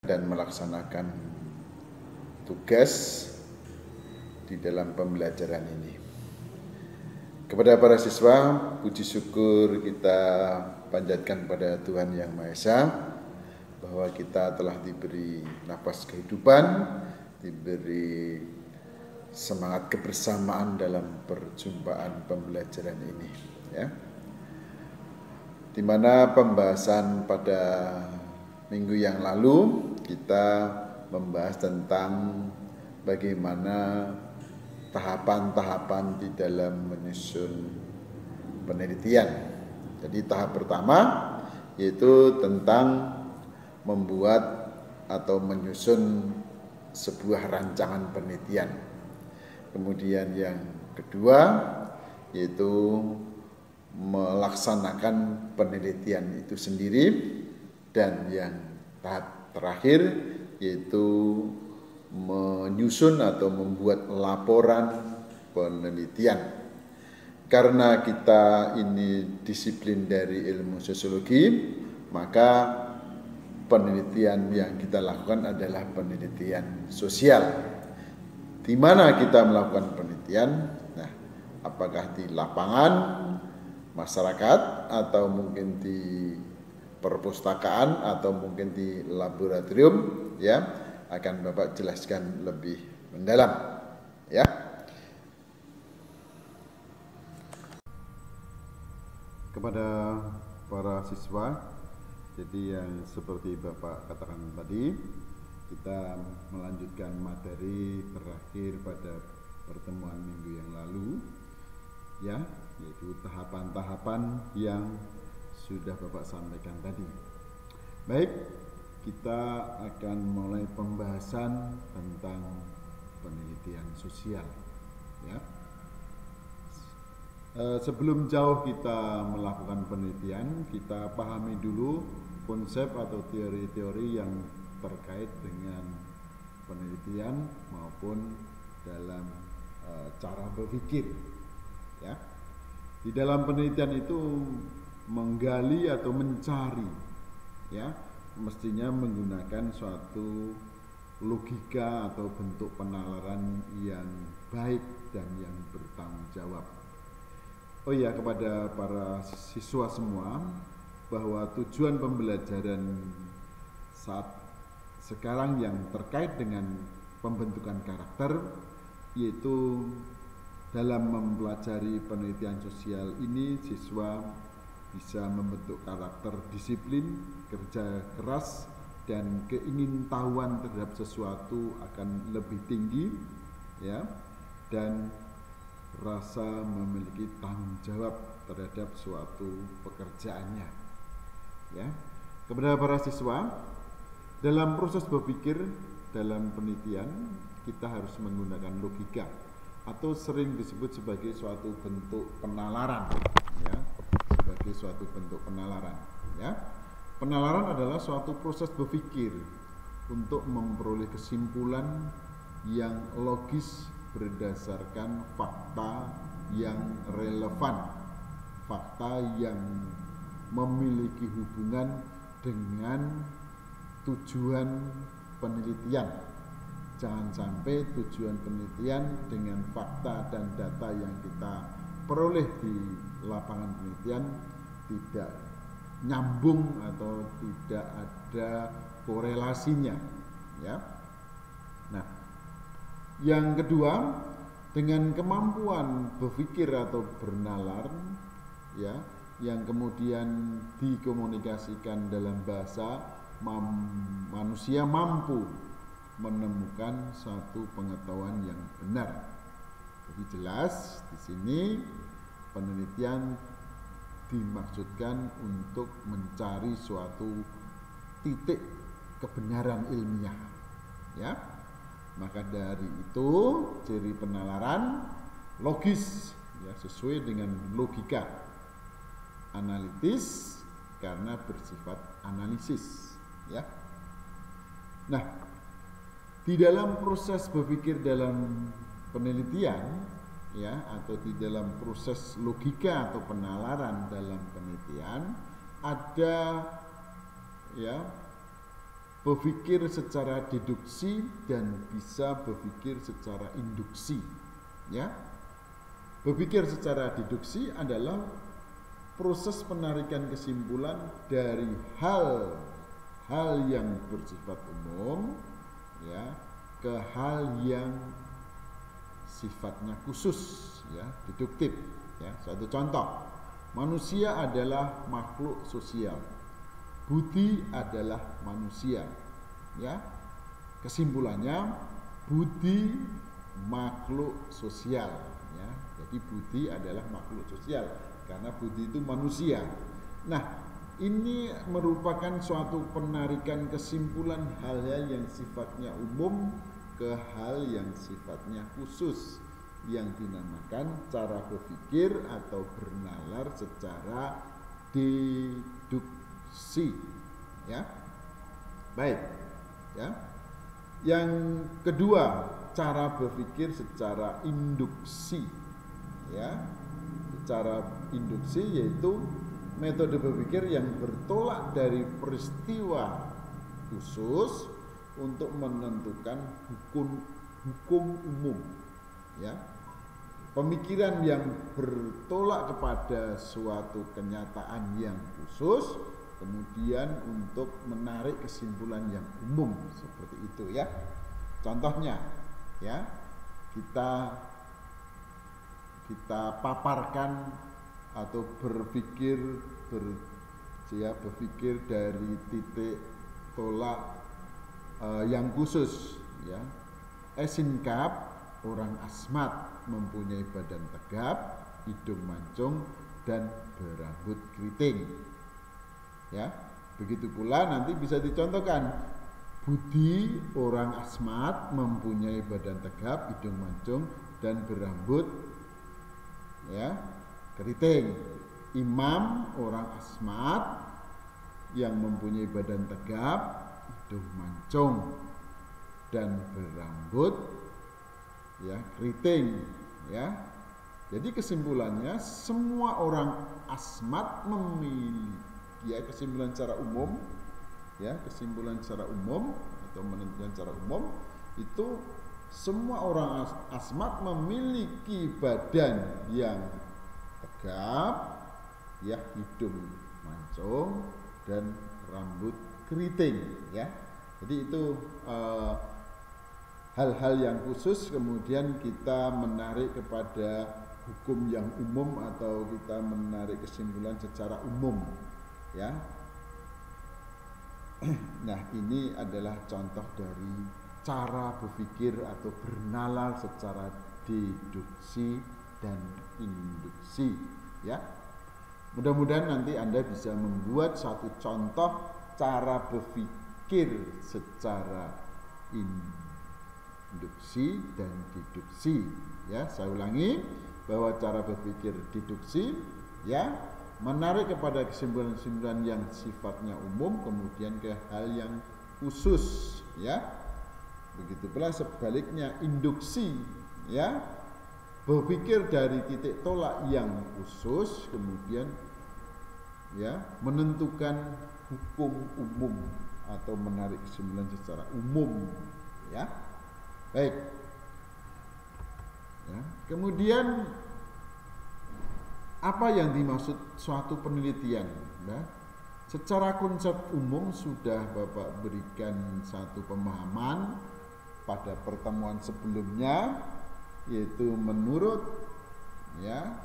dan melaksanakan tugas di dalam pembelajaran ini. Kepada para siswa, puji syukur kita panjatkan pada Tuhan Yang Maha Esa bahwa kita telah diberi napas kehidupan, diberi semangat kebersamaan dalam perjumpaan pembelajaran ini, ya. Di mana pembahasan pada minggu yang lalu kita membahas tentang bagaimana tahapan-tahapan di dalam menyusun penelitian. Jadi tahap pertama yaitu tentang membuat atau menyusun sebuah rancangan penelitian. Kemudian yang kedua yaitu melaksanakan penelitian itu sendiri, dan yang tahap terakhir yaitu menyusun atau membuat laporan penelitian. Karena kita ini disiplin dari ilmu sosiologi, maka penelitian yang kita lakukan adalah penelitian sosial. Di mana kita melakukan penelitian? Nah, apakah di lapangan masyarakat, atau mungkin di perpustakaan, atau mungkin di laboratorium, ya, akan Bapak jelaskan lebih mendalam, ya. Kepada para siswa, jadi yang seperti Bapak katakan tadi, kita melanjutkan materi terakhir pada pertemuan minggu yang lalu, ya, yaitu tahapan-tahapan yang sudah Bapak sampaikan tadi. Baik, kita akan mulai pembahasan tentang penelitian sosial, ya. Sebelum jauh kita melakukan penelitian, kita pahami dulu konsep atau teori-teori yang terkait dengan penelitian maupun dalam cara berpikir, ya. Di dalam penelitian itu menggali atau mencari, ya, mestinya menggunakan suatu logika atau bentuk penalaran yang baik dan yang bertanggung jawab. Oh ya, kepada para siswa semua, bahwa tujuan pembelajaran saat sekarang yang terkait dengan pembentukan karakter, yaitu dalam mempelajari penelitian sosial ini, siswa bisa membentuk karakter disiplin, kerja keras, dan keingintahuan terhadap sesuatu akan lebih tinggi, ya, dan rasa memiliki tanggung jawab terhadap suatu pekerjaannya, ya. Kepada para siswa, dalam proses berpikir dalam penelitian kita harus menggunakan logika atau sering disebut sebagai suatu bentuk penalaran, ya, sebagai suatu bentuk penalaran, ya. Penalaran adalah suatu proses berpikir untuk memperoleh kesimpulan yang logis berdasarkan fakta yang relevan, fakta yang memiliki hubungan dengan tujuan penelitian. Jangan sampai tujuan penelitian dengan fakta dan data yang kita peroleh di lapangan penelitian tidak nyambung atau tidak ada korelasinya, ya. Nah, yang kedua, dengan kemampuan berpikir atau bernalar, ya, yang kemudian dikomunikasikan dalam bahasa, manusia mampu menemukan satu pengetahuan yang benar. Jadi jelas di sini penelitian dimaksudkan untuk mencari suatu titik kebenaran ilmiah, ya. Maka dari itu ciri penalaran logis, ya, sesuai dengan logika, analitis karena bersifat analisis, ya. Nah, di dalam proses berpikir dalam penelitian, ya, atau di dalam proses logika atau penalaran dalam penelitian ada, ya, berpikir secara deduksi dan bisa berpikir secara induksi. Ya, berpikir secara deduksi adalah proses penarikan kesimpulan dari hal yang bersifat umum, ya, ke hal yang sifatnya khusus, ya, deduktif. Ya, satu contoh, manusia adalah makhluk sosial, budi adalah manusia. Ya, kesimpulannya budi makhluk sosial. Ya, jadi budi adalah makhluk sosial karena budi itu manusia. Nah, ini merupakan suatu penarikan kesimpulan hal-hal yang sifatnya umum ke hal yang sifatnya khusus, yang dinamakan cara berpikir atau bernalar secara deduksi. Ya, baik. Ya, yang kedua, cara berpikir secara induksi. Ya, secara induksi yaitu metode berpikir yang bertolak dari peristiwa khusus untuk menentukan hukum umum. Ya, pemikiran yang bertolak kepada suatu kenyataan yang khusus, kemudian untuk menarik kesimpulan yang umum, seperti itu. Ya, contohnya, ya, kita paparkan atau berpikir dari titik tolak yang khusus. Ya, Esinkap, orang asmat, mempunyai badan tegap, hidung mancung, dan berambut keriting. Ya, begitu pula nanti bisa dicontohkan, Budi, orang asmat, mempunyai badan tegap, hidung mancung, dan berambut, ya, keriting. Imam, orang asmat yang mempunyai badan tegap, hidung mancung, dan berambut, ya, keriting. Ya, jadi kesimpulannya semua orang asmat memiliki, ya, kesimpulan secara umum, ya, kesimpulan secara umum atau menentukan secara umum itu semua orang asmat memiliki badan yang tegap, ya, hidung mancung, dan rambut keriting. Ya, jadi itu hal-hal yang khusus, kemudian kita menarik kepada hukum yang umum atau kita menarik kesimpulan secara umum. Ya, nah, ini adalah contoh dari cara berpikir atau bernalar secara deduksi dan induksi. Ya, mudah-mudahan nanti Anda bisa membuat satu contoh cara berpikir secara induksi dan deduksi. Ya, saya ulangi bahwa cara berpikir deduksi, ya, menarik kepada kesimpulan-kesimpulan yang sifatnya umum kemudian ke hal yang khusus. Ya, begitu pula sebaliknya induksi, ya, berpikir dari titik tolak yang khusus kemudian, ya, menentukan hukum umum atau menarik kesimpulan secara umum. Ya, baik. Ya, kemudian apa yang dimaksud suatu penelitian? Nah, secara konsep umum sudah Bapak berikan satu pemahaman pada pertemuan sebelumnya, yaitu menurut, ya,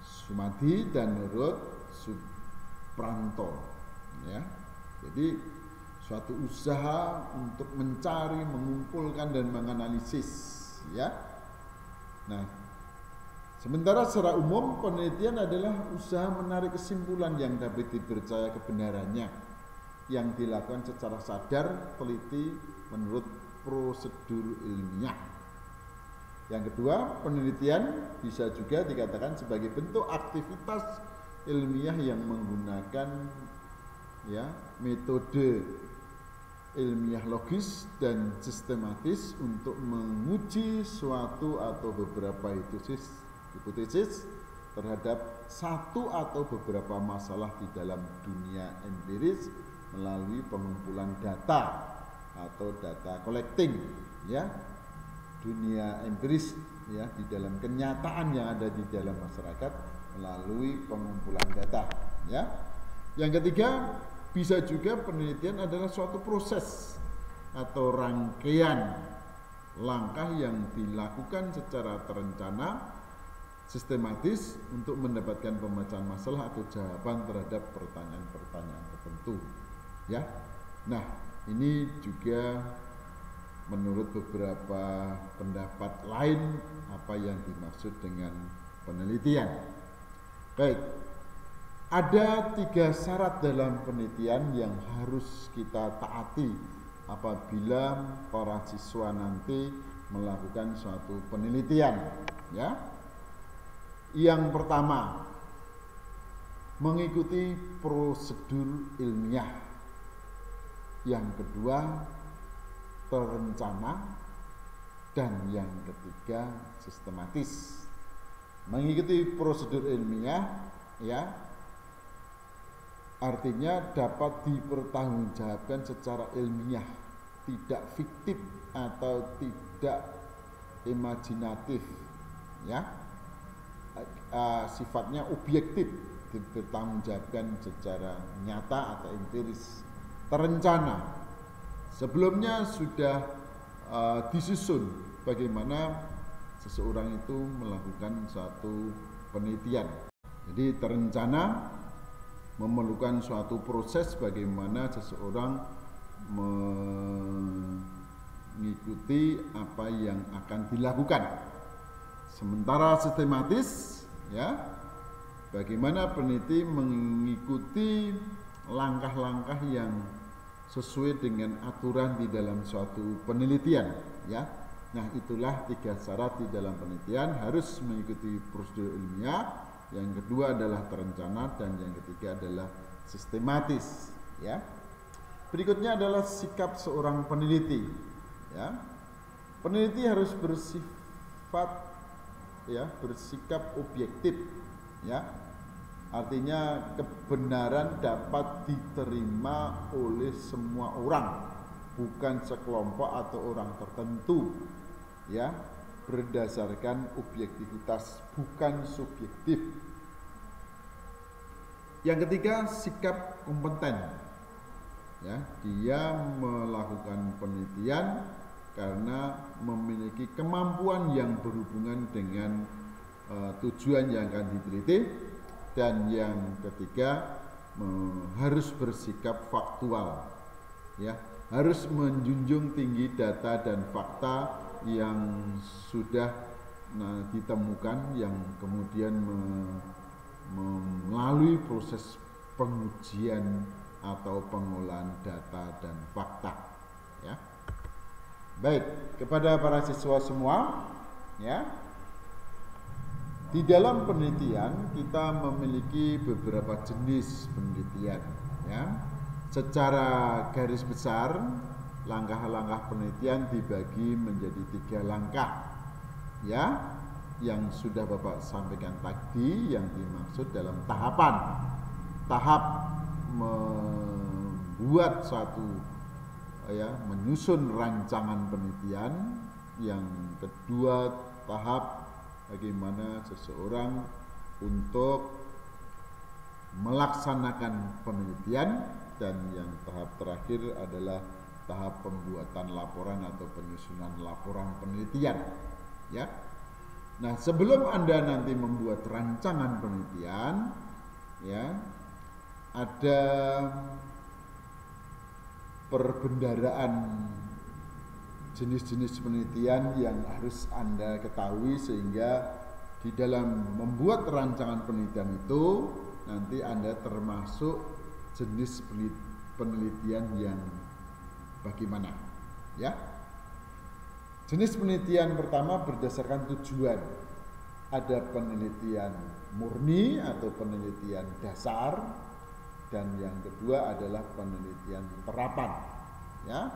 Sumadi dan menurut Supranto. Ya, jadi suatu usaha untuk mencari, mengumpulkan dan menganalisis. Ya, nah, sementara secara umum penelitian adalah usaha menarik kesimpulan yang dapat dipercaya kebenarannya, yang dilakukan secara sadar, teliti, menurut prosedur ilmiah. Yang kedua, penelitian bisa juga dikatakan sebagai bentuk aktivitas ilmiah yang menggunakan, ya, metode ilmiah logis dan sistematis untuk menguji suatu atau beberapa hipotesis terhadap satu atau beberapa masalah di dalam dunia empiris melalui pengumpulan data atau data collecting, ya, dunia empiris, ya, di dalam kenyataan yang ada di dalam masyarakat melalui pengumpulan data, ya. Yang ketiga, bisa juga penelitian adalah suatu proses atau rangkaian langkah yang dilakukan secara terencana, sistematis untuk mendapatkan pemecahan masalah atau jawaban terhadap pertanyaan-pertanyaan tertentu, ya. Nah, ini juga menurut beberapa pendapat lain apa yang dimaksud dengan penelitian. Baik, ada 3 syarat dalam penelitian yang harus kita taati apabila para siswa nanti melakukan suatu penelitian, ya. Yang pertama, mengikuti prosedur ilmiah. Yang kedua, terencana. Dan yang ketiga, sistematis. Mengikuti prosedur ilmiah, ya, artinya dapat dipertanggungjawabkan secara ilmiah, tidak fiktif atau tidak imajinatif, ya. Sifatnya objektif, dipertanggungjawabkan secara nyata atau empiris. Terencana, sebelumnya sudah disusun bagaimana seseorang itu melakukan suatu penelitian. Jadi terencana memerlukan suatu proses bagaimana seseorang mengikuti apa yang akan dilakukan. Sementara sistematis, ya, bagaimana peneliti mengikuti langkah-langkah yang sesuai dengan aturan di dalam suatu penelitian, ya. Nah, itulah 3 syarat di dalam penelitian, harus mengikuti prosedur ilmiah, yang kedua adalah terencana, dan yang ketiga adalah sistematis, ya. Berikutnya adalah sikap seorang peneliti, ya. Peneliti harus bersifat, ya, bersikap objektif, ya. Artinya kebenaran dapat diterima oleh semua orang, bukan sekelompok atau orang tertentu, ya, berdasarkan objektivitas, bukan subjektif. Yang ketiga, sikap kompeten, ya, dia melakukan penelitian karena memiliki kemampuan yang berhubungan dengan tujuan yang akan diteliti. Dan yang ketiga, harus bersikap faktual, ya, harus menjunjung tinggi data dan fakta yang sudah ditemukan, yang kemudian melalui proses pengujian atau pengolahan data dan fakta, ya. Baik, kepada para siswa semua, ya, di dalam penelitian kita memiliki beberapa jenis penelitian, ya. Secara garis besar, langkah-langkah penelitian dibagi menjadi 3 langkah, ya, yang sudah Bapak sampaikan tadi, yang dimaksud dalam tahapan. Tahap membuat suatu, ya, menyusun rancangan penelitian. Yang kedua, tahap bagaimana seseorang untuk melaksanakan penelitian. Dan yang tahap terakhir adalah tahap pembuatan laporan atau penyusunan laporan penelitian, ya. Nah, sebelum Anda nanti membuat rancangan penelitian, ya, ada perbendaharaan jenis-jenis penelitian yang harus Anda ketahui, sehingga di dalam membuat rancangan penelitian itu nanti Anda termasuk jenis penelitian yang bagaimana, ya. Jenis penelitian pertama berdasarkan tujuan. Ada penelitian murni atau penelitian dasar, dan yang kedua adalah penelitian terapan, ya.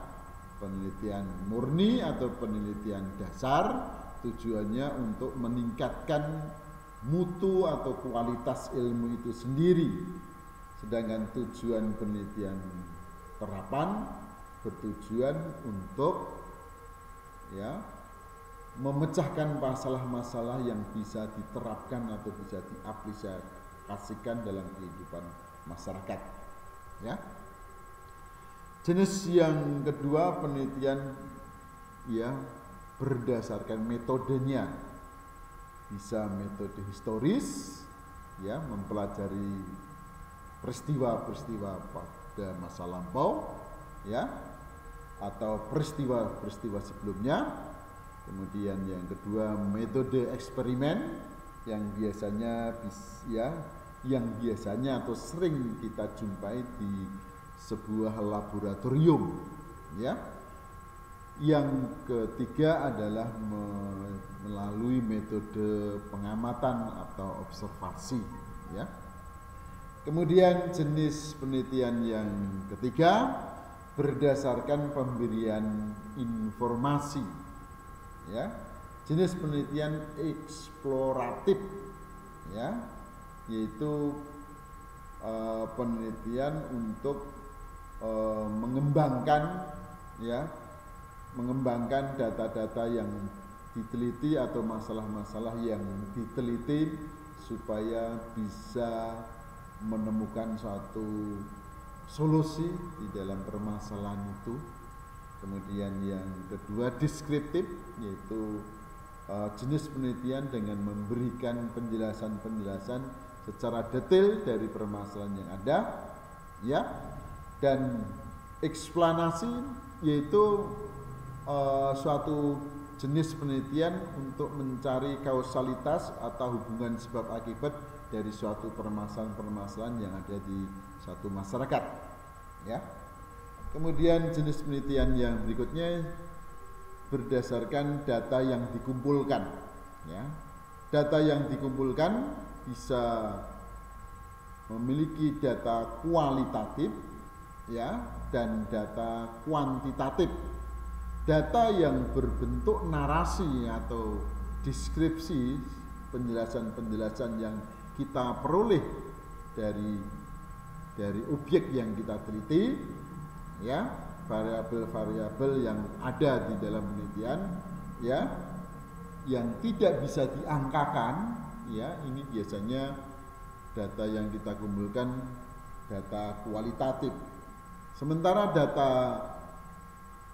Penelitian murni atau penelitian dasar tujuannya untuk meningkatkan mutu atau kualitas ilmu itu sendiri. Sedangkan tujuan penelitian terapan bertujuan untuk ya memecahkan masalah-masalah yang bisa diterapkan atau bisa diaplikasikan dalam kehidupan masyarakat. Ya. Jenis yang kedua penelitian ya berdasarkan metodenya, bisa metode historis ya, mempelajari peristiwa-peristiwa pada masa lampau ya, atau peristiwa-peristiwa sebelumnya. Kemudian yang kedua metode eksperimen yang biasanya atau sering kita jumpai di sebuah laboratorium ya. Yang ketiga adalah melalui metode pengamatan atau observasi ya. Kemudian jenis penelitian yang ketiga berdasarkan pemberian informasi ya. Jenis penelitian eksploratif ya, yaitu penelitian untuk mengembangkan data-data yang diteliti atau masalah-masalah yang diteliti supaya bisa menemukan suatu solusi di dalam permasalahan itu. Kemudian yang kedua deskriptif, yaitu jenis penelitian dengan memberikan penjelasan-penjelasan secara detail dari permasalahan yang ada ya. Dan eksplanasi, yaitu suatu jenis penelitian untuk mencari kausalitas atau hubungan sebab akibat dari suatu permasalahan-permasalahan yang ada di suatu masyarakat ya. Kemudian jenis penelitian yang berikutnya berdasarkan data yang dikumpulkan ya. Data yang dikumpulkan bisa memiliki data kualitatif ya dan data kuantitatif. Data yang berbentuk narasi atau deskripsi, penjelasan-penjelasan yang kita peroleh dari objek yang kita teliti ya, variabel-variabel yang ada di dalam penelitian ya, yang tidak bisa diangkakan ya, ini biasanya data yang kita kumpulkan data kualitatif. Sementara data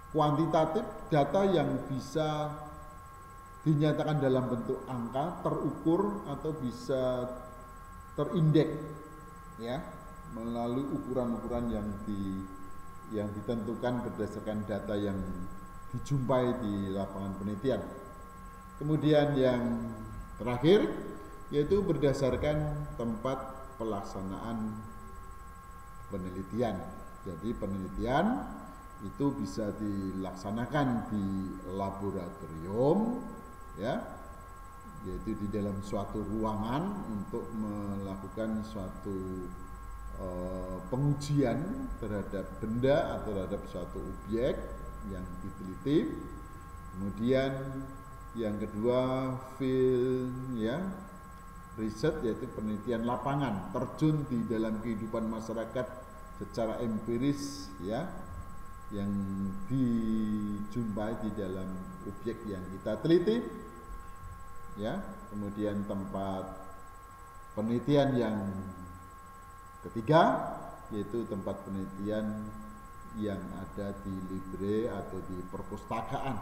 kuantitatif, data yang bisa dinyatakan dalam bentuk angka, terukur atau bisa terindeks ya, melalui ukuran-ukuran yang ditentukan berdasarkan data yang dijumpai di lapangan penelitian. Kemudian yang terakhir yaitu berdasarkan tempat pelaksanaan penelitian. Jadi penelitian itu bisa dilaksanakan di laboratorium ya, yaitu di dalam suatu ruangan untuk melakukan suatu pengujian terhadap benda atau terhadap suatu objek yang diteliti. Kemudian yang kedua field ya, riset, yaitu penelitian lapangan, terjun di dalam kehidupan masyarakat secara empiris ya, yang dijumpai di dalam objek yang kita teliti ya. Kemudian tempat penelitian yang ketiga yaitu tempat penelitian yang ada di library atau di perpustakaan.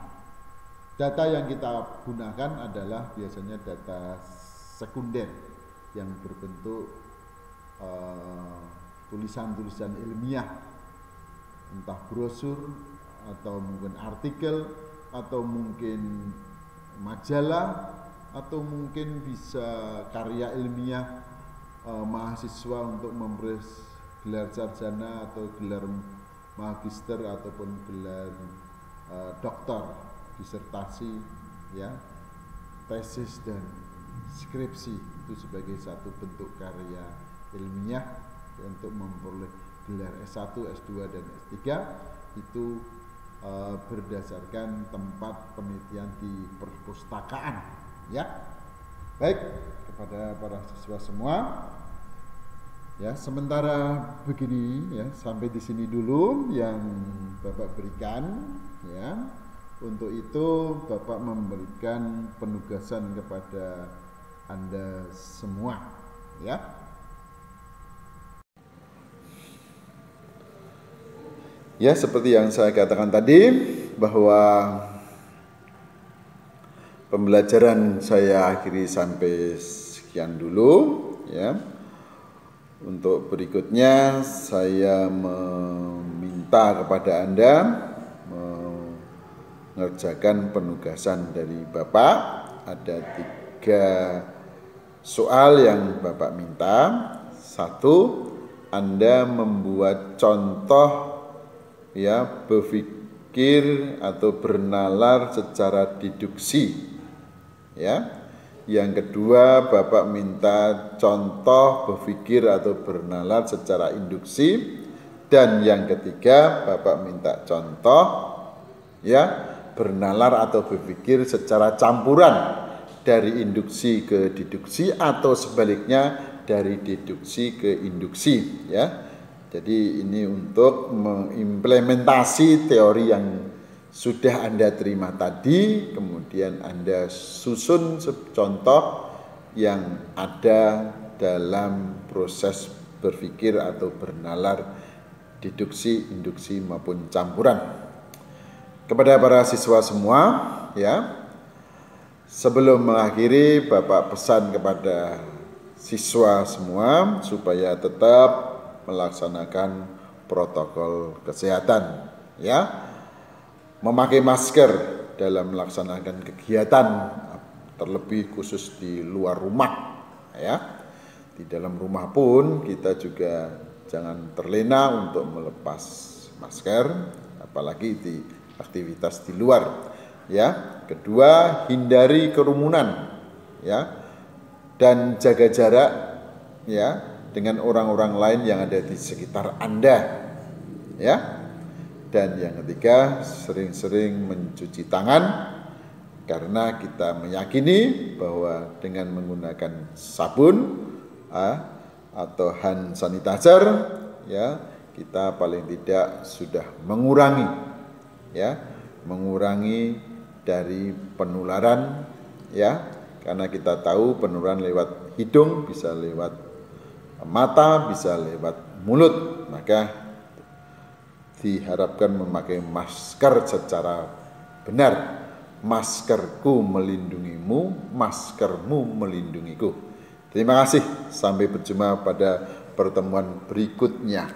Data yang kita gunakan adalah biasanya data sekunder yang berbentuk tulisan-tulisan ilmiah, entah brosur atau mungkin artikel atau mungkin majalah atau mungkin bisa karya ilmiah mahasiswa untuk memperoleh gelar sarjana atau gelar magister ataupun gelar doktor, disertasi ya, tesis dan skripsi, itu sebagai satu bentuk karya ilmiah untuk memperoleh gelar S1, S2 dan S3 itu berdasarkan tempat penelitian di perpustakaan ya. Baik, kepada para siswa semua, Ya, sementara begini ya, sampai di sini dulu yang Bapak berikan ya. Untuk itu Bapak memberikan penugasan kepada Anda semua ya. Ya, seperti yang saya katakan tadi bahwa pembelajaran saya akhiri sampai sekian dulu ya. Untuk berikutnya saya meminta kepada Anda mengerjakan penugasan dari Bapak. Ada 3 soal yang Bapak minta. 1, Anda membuat contoh ya berpikir atau bernalar secara deduksi ya. Yang kedua, Bapak minta contoh berpikir atau bernalar secara induksi. Dan yang ketiga, Bapak minta contoh ya bernalar atau berpikir secara campuran dari induksi ke deduksi atau sebaliknya dari deduksi ke induksi ya. Jadi ini untuk mengimplementasi teori yang sudah Anda terima tadi, kemudian Anda susun contoh yang ada dalam proses berpikir atau bernalar deduksi, induksi maupun campuran. Kepada para siswa semua ya, sebelum mengakhiri Bapak pesan kepada siswa semua supaya tetap melaksanakan protokol kesehatan ya. Memakai masker dalam melaksanakan kegiatan, terlebih khusus di luar rumah ya. Di dalam rumah pun kita juga jangan terlena untuk melepas masker, apalagi di aktivitas di luar ya. Kedua, hindari kerumunan ya, dan jaga jarak ya dengan orang-orang lain yang ada di sekitar Anda ya. Dan yang ketiga, sering-sering mencuci tangan, karena kita meyakini bahwa dengan menggunakan sabun atau hand sanitizer ya, kita paling tidak sudah mengurangi dari penularan ya, karena kita tahu penularan lewat hidung, bisa lewat mata, bisa lewat mulut. Maka diharapkan memakai masker secara benar. Maskerku melindungimu, maskermu melindungiku. Terima kasih, sampai berjumpa pada pertemuan berikutnya.